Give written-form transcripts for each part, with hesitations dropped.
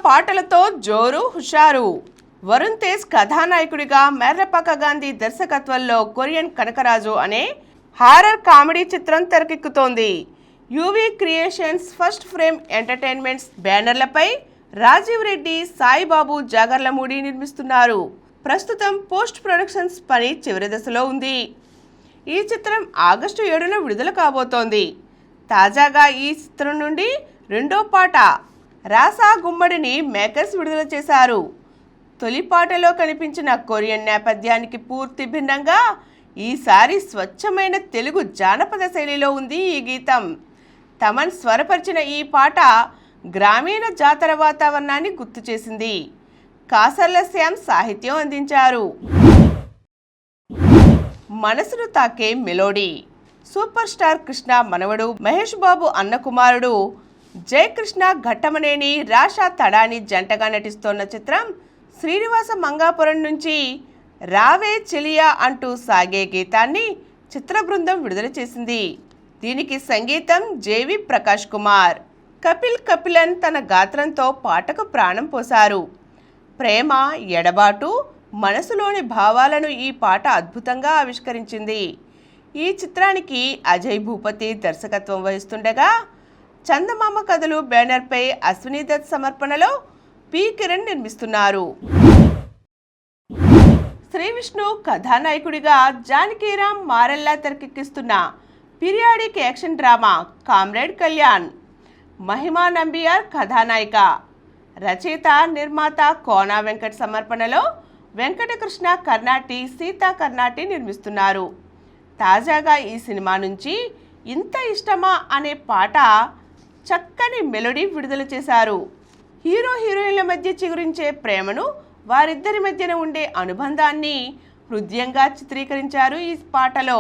పాటలతో జోరు హుషారు. వరుణ్ తేజ్ కథానాయకుడిగా మెర్రపాక గాంధీ దర్శకత్వంలో కొరియన్ కనకరాజు అనే హారర్ కామెడీ చిత్రం తెరకెక్కుతోంది. UV Creations, First Frame Entertainments బ్యానర్లపై రాజీవ్ రెడ్డి, సాయిబాబు జాగర్లమూడి నిర్మిస్తున్నారు. ప్రస్తుతం పోస్ట్ ప్రొడక్షన్స్ పని చివరి దశలో ఉంది. ఈ చిత్రం ఆగస్టు 7న విడుదల కాబోతోంది. తాజాగా ఈ చిత్రం నుండి రెండో పాట రాసా గుమ్మడిని మేకర్స్ విడుదల చేశారు. తొలి పాటలో కనిపించిన కొరియన్ నేపథ్యానికి పూర్తి భిన్నంగా ఈసారి స్వచ్ఛమైన తెలుగు జానపద శైలిలో ఉంది ఈ గీతం. తమన్ స్వరపరిచిన ఈ పాట గ్రామీణ జాతర వాతావరణాన్ని గుర్తు చేసింది. కాసర్ల శ్యామ్ సాహిత్యం అందించారు. మనసును తాకే మెలోడీ. సూపర్ స్టార్ కృష్ణ మనవడు, మహేష్ బాబు అన్న కుమారుడు జయకృష్ణ ఘట్టమనేని, రాషా తడాని జంటగా నటిస్తోన్న చిత్రం శ్రీనివాస మంగాపురం నుంచి రావే చెలియా అంటూ సాగే గీతాన్ని చిత్ర బృందం విడుదల చేసింది. దీనికి సంగీతం జేవి ప్రకాష్ కుమార్. కపిలన్ తన గాత్రంతో పాటకు ప్రాణం పోశారు. ప్రేమ, ఎడబాటు, మనసులోని భావాలను ఈ పాట అద్భుతంగా ఆవిష్కరించింది. ఈ చిత్రానికి అజయ్ భూపతి దర్శకత్వం వహిస్తుండగా చందమామ కథలు బ్యానర్పై అశ్విని దత్ సమర్పణలో పి కిరణ్ నిర్మిస్తున్నారు. శ్రీ విష్ణు కథానాయకుడిగా జానకీరామ్ మారెల్లా తెరకెక్కిస్తున్న periodic action drama comrade Kalyan. Mahima Nambiar కథానాయిక. రచయిత, నిర్మాత కోనా వెంకట్ సమర్పణలో వెంకటకృష్ణ కర్ణాటి, సీతా కర్ణాటి నిర్మిస్తున్నారు. తాజాగా ఈ సినిమా నుంచి ఇంత ఇష్టమా అనే పాట చక్కని మెలోడీ విడుదల చేశారు. హీరో హీరోయిన్ల మధ్య చిగురించే ప్రేమను, వారిద్దరి మధ్యన ఉండే అనుబంధాన్ని హృదయంగా చిత్రీకరించారు ఈ పాటలో.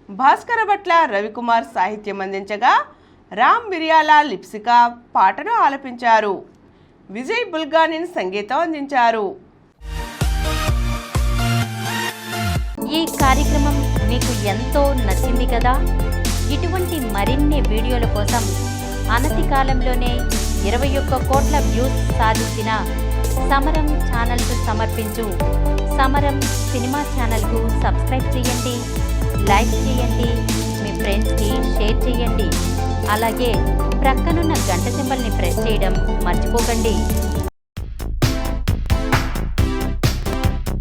భాస్కర భట్ల రవికుమార్ సాహిత్యం అందించగా రామ్ మిరియాల లిప్సిక పాటను ఆలపించారు. విజయ్ బుల్గానిన్ సంగీతం అందించారు. ఈ కార్యక్రమం మీకు ఎంతో నచ్చింది కదా. ఇటువంటి మరిన్ని వీడియోల కోసం అనతి కాలంలోనే 21 కోట్ల వ్యూస్ సాధించిన సమరం ఛానల్కు సమర్పించు సమరం సినిమా ఛానల్కు సబ్స్క్రైబ్ చేయండి, లైక్ చేయండి, మీ ఫ్రెండ్స్కి షేర్ చేయండి. అలాగే ప్రక్కనున్న గంట సింబల్ని ప్రెస్ చేయడం మర్చిపోకండి.